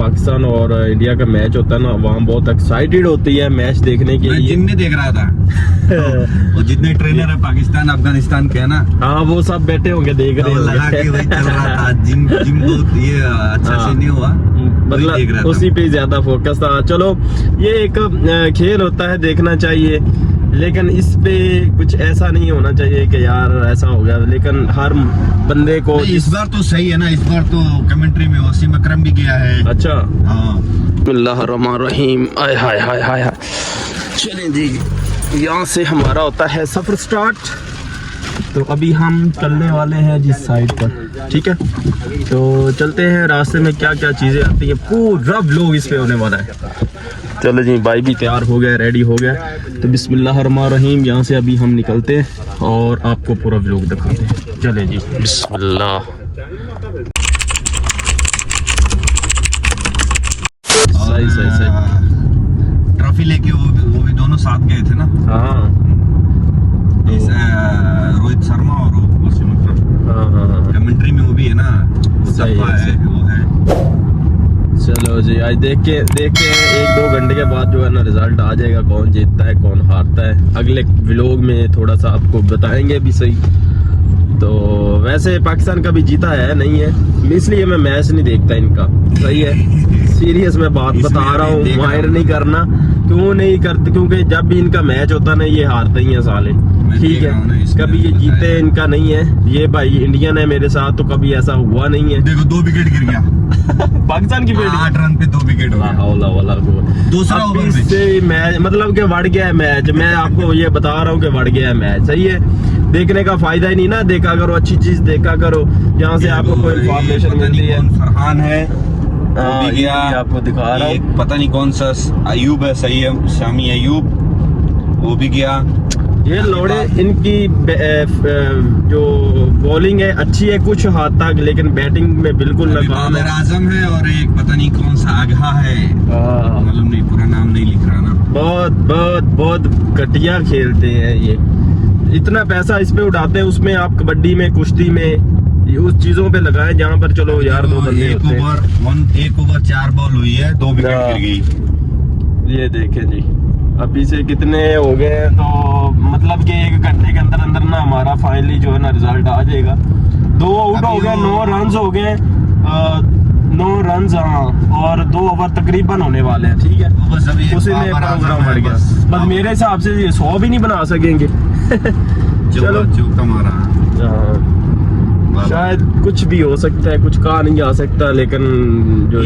पाकिस्तान और इंडिया का मैच होता है ना, वहाँ बहुत एक्साइटेड होती है मैच देखने के लिए। जिम में देख रहा था और जितने ट्रेनर है पाकिस्तान अफगानिस्तान के है ना, हाँ वो सब बैठे होंगे देख रहे लगा के वही चल रहा था। जिम बहुत ये अच्छा से नहीं हुआ, मतलब उसी पे ज्यादा फोकस था। चलो ये एक खेल होता है, देखना चाहिए, लेकिन इस पे कुछ ऐसा नहीं होना चाहिए कि यार ऐसा हो गया। लेकिन हर बंदे को इस बार तो सही है ना, इस बार तो कमेंट्री में वसीम अकरम भी गया है। अच्छा, हाँ। बिस्मिल्लाहिर्रहमानिर्रहीम। आय हाय हाय हाय हाय। चलें जी, यहाँ से हमारा होता है सफर स्टार्ट। तो अभी हम चलने वाले हैं जिस साइड पर, ठीक है, तो चलते हैं। रास्ते में क्या क्या चीजें आती हैं पूरा व्लॉग इस पे होने वाला है। चलो जी, भाई भी तैयार हो गया, रेडी हो गया। तो बिस्मिल्लाहिर्रहमानिर्रहीम, यहाँ से अभी हम निकलते हैं और आपको पूरा व्लॉग दिखाते हैं। चले जी, बिस्मिल्लाह। सही सही सही। ट्रॉफी लेके वो भी दोनों साथ गए थे ना। हाँ, रोहित शर्मा और वसीम अकरम। हाँ, कमेंट्री में वो भी है ना, सही है, वो है। चलो जी, आज देखते हैं 1-2 घंटे के बाद जो है ना रिजल्ट आ जाएगा, कौन जीतता है कौन हारता है। अगले व्लॉग में थोड़ा सा आपको बताएंगे भी सही। तो वैसे पाकिस्तान का भी जीता है नहीं है, इसलिए मैं मैच नहीं देखता इनका, सही है, सीरियस मैं बात बता रहा हूँ, माहिर नहीं करना। क्यों नहीं करते? क्योंकि जब भी इनका मैच होता ना ये हारते ही हैं साले, ठीक है। कभी ये जीते इनका नहीं है। ये भाई इंडियन है मेरे साथ, तो कभी ऐसा हुआ नहीं है। देखो 2 विकेट गिर गया पाकिस्तान की फील्डिंग 8 रन पे 2 विकेट। दूसरा ओवर से मैच मतलब कि बढ़ गया है मैच। मैं आपको ये बता रहा हूँ कि बढ़ गया है मैच, सही है। देखने का फायदा ही नहीं ना, देखा करो अच्छी चीज देखा करो, जहाँ से आपको कोई इन्फॉर्मेशन मिलती है। फरहान है गया, आपको दिखा रहा हूँ, पता नहीं कौन सा अयूब है, सही है, शामी अयूब, वो भी गया। ये लोड़े इनकी जो बॉलिंग है अच्छी है कुछ हद तक, लेकिन बैटिंग में बिल्कुल नाकाम है। आजम है और एक पता नहीं कौन सा आगहा है, मालूम नहीं, पूरा नाम नहीं लिख रहा ना। बहुत बहुत बहुत घटिया खेलते हैं ये। इतना पैसा इस पे उड़ाते हैं, उसमें आप कबड्डी में, कुश्ती में, उस चीजों पे लगाएं जहाँ पर चलो यार 2 बंदे होते हैं। एक ओवर 4 बॉल हुई है, 2 विकेट गिर गई। ये देखें जी, अभी से कितने हो गए हैं, तो मतलब कि 1 घंटे के अंदर अंदर ना हमारा फाइनली जो है ना रिजल्ट आ जाएगा। 2 आउट हो गए, 9 रन हो गए, 9 रन, हाँ, और 2 ओवर तकरीबन होने वाले हैं, ठीक है। बस अभी उसी में प्रोग्राम बढ़ गया। बस मेरे हिसाब से ये 100 भी नहीं बना सकेंगे। चलो चौका मारा, शायद कुछ भी हो सकता है, कुछ कहा नहीं जा सकता, लेकिन जो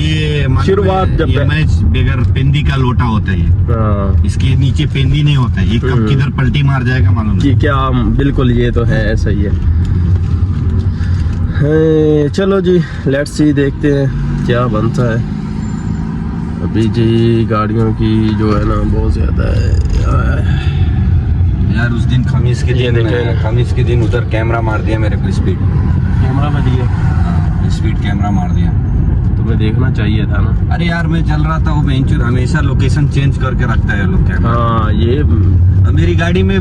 शुरुआत जब ये मैच बगैर पेंदी का लोटा होता है, इसके नीचे पेंदी नहीं होता है, ये कब किधर पलटी मार जाएगा मालूम नहीं। क्या बिल्कुल, ये तो है, सही है। चलो जी, लेट्स सी, देखते हैं क्या बनता है। अभी जी गाड़ियों की जो है ना बहुत ज्यादा है यार। उस दिन खमीस के दिन उधर कैमरा मार दिया मेरे को, स्पीड कैमरा में दिया, स्पीड कैमरा मार दिया। तुम्हें देखना चाहिए था ना। अरे यार मैं चल रहा था, वो बेंचर हमेशा लोकेशन चेंज करके रखता है लोग कैमरा। हाँ, ये मेरी गाड़ी में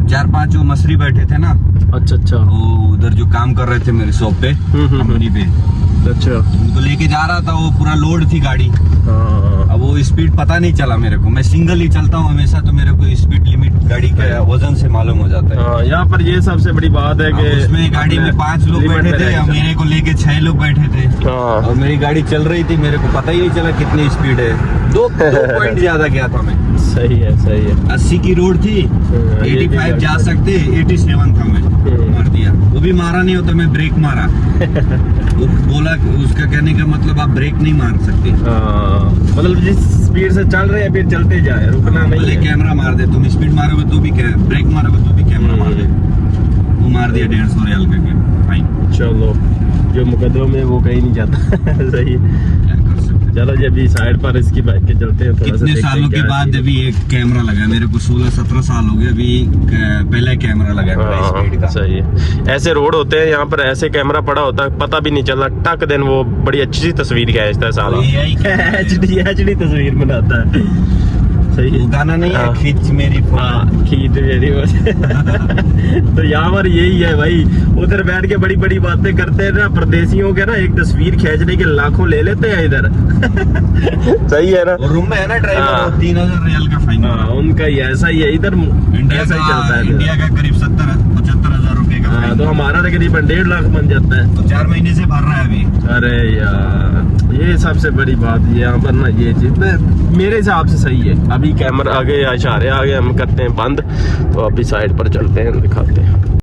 4-5 वो मसरी बैठे थे ना। अच्छा, वो उधर जो काम कर रहे थे मेरे शॉप पे, कंपनी पे। अच्छा, उनको लेके जा रहा था, वो पूरा लोड थी गाड़ी। अब वो स्पीड पता नहीं चला मेरे को, मैं सिंगल ही चलता हूँ हमेशा, तो मेरे को स्पीड लिमिट गाड़ी के वजन से मालूम हो जाता है। यहाँ पर ये सबसे बड़ी बात है कि उसमें गाड़ी में 5 लोग बैठे थे और मेरे को लेके 6 लोग बैठे थे, और मेरी गाड़ी चल रही थी, मेरे को पता ही नहीं चला कितनी स्पीड है। 2 पॉइंट ज्यादा गया था मैं। सही है, सही है। 80 की रोड थी, 85 जा सकते, 87 था मैं, मार दिया। वो भी मारा नहीं होता, मैं ब्रेक मारा। वो बोला, उसका कहने का मतलब आप ब्रेक नहीं मार सकते, मतलब जिस स्पीड से चल रहे हैं फिर चलते जाए, रुकना नहीं है। कैमरा मार दे, तुम स्पीड मारोगे तो भी, ब्रेक मारोगे तो भी कैमरा मार दे। वो मार दिया 150 रियाल का फाइन। चलो, जो मुकदमे में वो कहीं नहीं जाता। सही है। चलो जी, अभी साइड पर इसकी बाइक के चलते हैं। कितने सालों के बाद अभी एक कैमरा लगा, मेरे को 16-17 साल हो गए, अभी पहला कैमरा लगा स्पीड का। सही है। ऐसे रोड होते हैं यहाँ पर, ऐसे कैमरा पड़ा होता है, पता भी नहीं चला, टक दिन वो बड़ी अच्छी सी तस्वीर खींचता है साला। HD तस्वीर बनाता है। सही है। वो गाना नहीं है हाँ। खींच मेरी फोटो। हाँ खींच मेरी तो यहाँ पर यही है भाई, उधर बैठ के बड़ी बड़ी बातें करते हैं ना परदेशियों के ना, एक तस्वीर खींचने के लाखों ले लेते हैं इधर। सही है ना। और रूम में है ना ड्राइवर, हाँ। 3000 रियल का फाइन। हाँ उनका ही ऐसा ही है इधर, इंडिया ऐसा ही चलता है। इंडिया का करीब 70-75 हजार रुपए का हाँ फाइन। तो हमारा तकरीबन 1.5 लाख बन जाता है। तो 4 महीने से भर रहा है अभी। अरे यार ये सबसे बड़ी बात है यहाँ पर ना, ये चीज मेरे हिसाब से सही है। अभी कैमरा आगे इशारे आगे हम करते हैं बंद, तो अभी साइड पर चलते हैं दिखाते हैं।